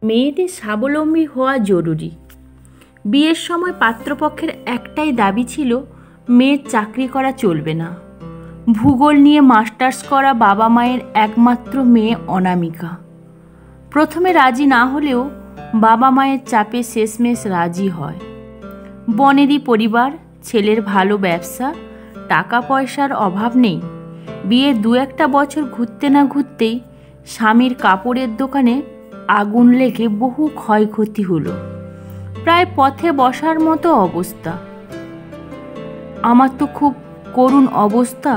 মেয়েদের স্বাবলম্বী হওয়া জরুরি। বিয়ের সময় পাত্রপক্ষের একটাই দাবি ছিল, মেয়ের চাকরি করা চলবে না। ভূগোল নিয়ে মাস্টার্স করা বাবা মায়ের একমাত্র মেয়ে অনামিকা। প্রথমে রাজি না হলেও বাবা মায়ের চাপে শেষমেশ রাজি হয়। বনেদি পরিবার, ছেলের ভালো ব্যবসা, টাকা পয়সার অভাব নেই। বিয়ের 2-1 বছর ঘুরতে না ঘুরতেই স্বামীর কাপড়ের দোকানে আগুন লেগে বহু ক্ষয়ক্ষতি হলো। প্রায় পথে বসার মতো অবস্থা। আমার তো খুব করুণ অবস্থা,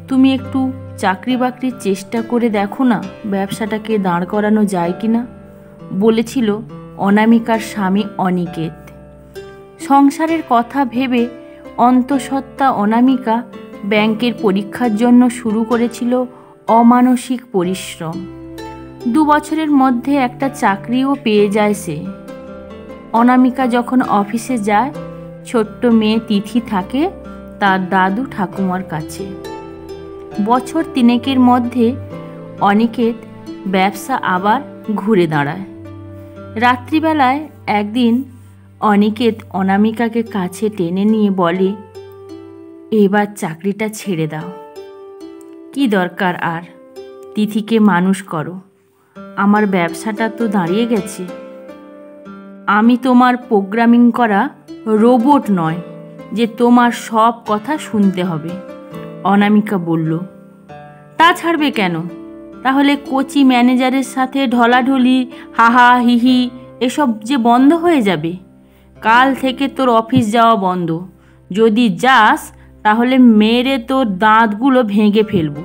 তুমি একটু চাকরি বাকরির চেষ্টা করে দেখো না, ব্যবসাটাকে দাঁড় করানো যায় কি না, বলেছিল অনামিকার স্বামী অনিকেত। সংসারের কথা ভেবে অন্তঃসত্ত্বা অনামিকা ব্যাংকের পরীক্ষার জন্য শুরু করেছিল অমানসিক পরিশ্রম। 2 বছরের মধ্যে একটা চাকরিও পেয়ে যায় সে। অনামিকা যখন অফিসে যায়, ছোট্ট মেয়ে তিথি থাকে তার দাদু ঠাকুমার কাছে। বছর 3 মধ্যে অনিকেত ব্যবসা আবার ঘুরে দাঁড়ায়। রাত্রিবেলায় একদিন অনিকেত অনামিকাকে কাছে টেনে নিয়ে বলে, এবার চাকরিটা ছেড়ে দাও, কি দরকার আর, তিথিকে মানুষ করো, আমার ব্যবসাটা তো দাঁড়িয়ে গেছে। আমি তোমার প্রোগ্রামিং করা রোবট নয় যে তোমার সব কথা শুনতে হবে। অনামিকা বলল, তা ছাড়বে কেন? তাহলে কোচি ম্যানেজারের সাথে ঢলাঢলি, হাহা হিহি এসব যে বন্ধ হয়ে যাবে। কাল থেকে তোর অফিস যাওয়া বন্ধ। যদি যাস তাহলে মেরে তোর দাঁতগুলো ভেঙে ফেলবো।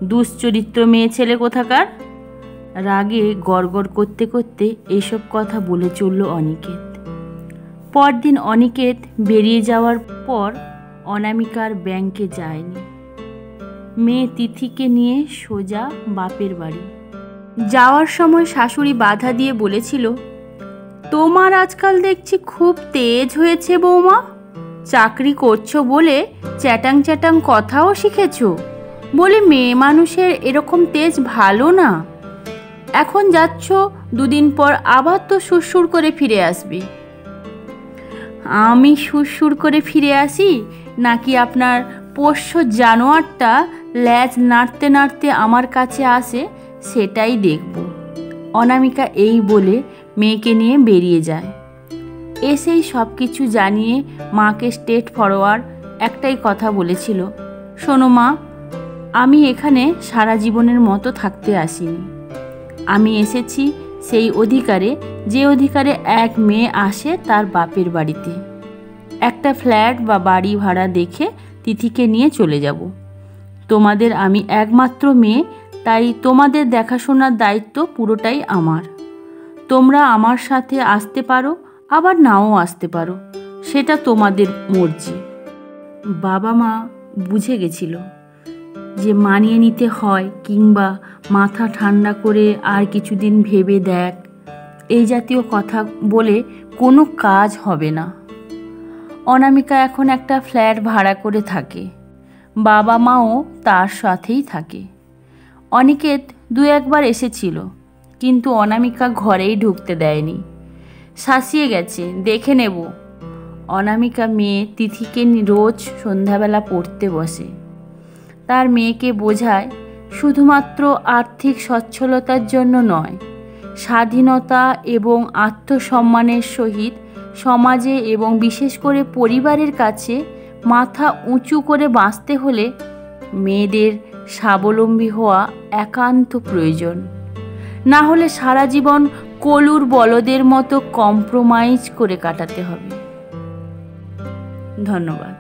দুশ্চরিত্র মেয়ে ছেলে কোথাকার। রাগে গড়গড় করতে করতে এসব কথা বলে চলল অনিকেত। পরদিন অনিকেত বেরিয়ে যাওয়ার পর অনামিকার ব্যাংকে যায়নি। মেয়ে তিথিকে নিয়ে সোজা বাপের বাড়ি। যাওয়ার সময় শাশুড়ি বাধা দিয়ে বলেছিল, তোমার আজকাল দেখছি খুব তেজ হয়েছে বৌমা। চাকরি করছো বলে চ্যাটাং চ্যাটাং কথাও শিখেছো। বলে মেয়ে মানুষের এরকম তেজ ভালো না। এখন যাচ্ছ, 2 দিন পর আবার তো সুরসুর করে ফিরে আসবে। আমি সুরসুর করে ফিরে আসি নাকি আপনার পোষ্য জানোয়ারটা ল্যাজ নাড়তে নাড়তে আমার কাছে আসে, সেটাই দেখব। অনামিকা এই বলে মেয়েকে নিয়ে বেরিয়ে যায়। এসেই সব কিছু জানিয়ে মাকে স্ট্রেট ফরওয়ার্ড একটাই কথা বলেছিল, শোনো মা, আমি এখানে সারা জীবনের মতো থাকতে আসিনি। আমি এসেছি সেই অধিকারে, যে অধিকারে এক মেয়ে আসে তার বাপের বাড়িতে। একটা ফ্ল্যাট বা বাড়ি ভাড়া দেখে তিথিকে নিয়ে চলে যাব। তোমাদের আমি একমাত্র মেয়ে, তাই তোমাদের দেখাশোনার দায়িত্ব পুরোটাই আমার। তোমরা আমার সাথে আসতে পারো, আবার নাও আসতে পারো, সেটা তোমাদের মর্জি। বাবা মা বুঝে গেছিল যে মানিয়ে নিতে হয়, কিংবা মাথা ঠান্ডা করে আর কিছুদিন ভেবে দেখ, এই জাতীয় কথা বলে কোনো কাজ হবে না। অনামিকা এখন একটা ফ্ল্যাট ভাড়া করে থাকে, বাবা মাও তার সাথেই থাকে। অনিকেত 2-1 বার এসেছিল, কিন্তু অনামিকা ঘরেই ঢুকতে দেয়নি। শাসিয়ে গেছে, দেখে নেব। অনামিকা মেয়ে তিথিকে রোজ সন্ধ্যাবেলা পড়তে বসে। তার মেয়েকে বোঝায়, শুধুমাত্র আর্থিক সচ্ছলতার জন্য নয়, স্বাধীনতা এবং আত্মসম্মানের সহিত সমাজে এবং বিশেষ করে পরিবারের কাছে মাথা উঁচু করে বাঁচতে হলে মেয়েদের স্বাবলম্বী হওয়া একান্ত প্রয়োজন। না হলে সারা জীবন কলুর বলদের মতো কম্প্রোমাইজ করে কাটাতে হবে। ধন্যবাদ।